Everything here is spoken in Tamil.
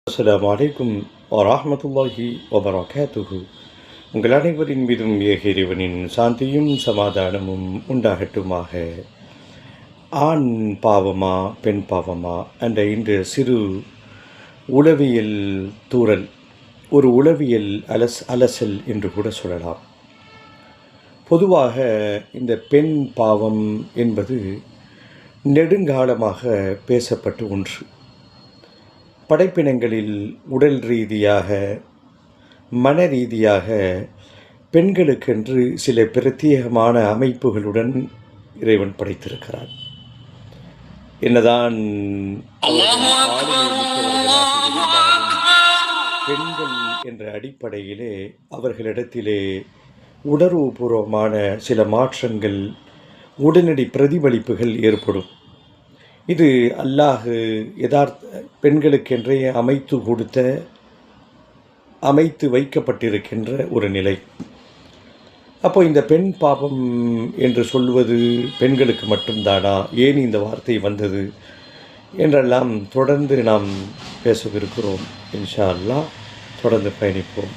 அஸ்ஸலாமு அலைக்கும் வரஹ்மத்துல்லாஹி வபரகாத்துஹு. உங்கள் அனைவரின் மீதும் ஏக இறைவனின் சாந்தியும் சமாதானமும் உண்டாகட்டுமாக. ஆண் பாவமா பெண் பாவமா என்ற இந்த சிறு உளவியல் தூறல் ஒரு உளவியல் அலசல் என்று கூட சொல்லலாம். பொதுவாக இந்த பெண் பாவம் என்பது நெடுங்காலமாக பேசப்பட்ட ஒன்று. படைப்பினங்களில் உடல் ரீதியாக மன ரீதியாக பெண்களுக்கென்று சில பிரத்யேகமான அமைப்புகளுடன் இறைவன் படைத்திருக்கிறார். என்னதான் பெண்கள் என்ற அடிப்படையிலே அவர்களிடத்திலே உணர்வுபூர்வமான சில மாற்றங்கள், உடனடி பிரதிபலிப்புகள் ஏற்படும். இது அல்லாஹ் பெண்களுக்கென்றே அமைத்து வைக்கப்பட்டிருக்கின்ற ஒரு நிலை. அப்போ இந்த பெண் பாவம் என்று சொல்வது பெண்களுக்கு மட்டும்தானா, ஏன் இந்த வார்த்தை வந்தது என்றெல்லாம் தொடர்ந்து நாம் பேசவிருக்கிறோம். இன்ஷா அல்லாஹ் தொடர்ந்து பயணிப்போம்.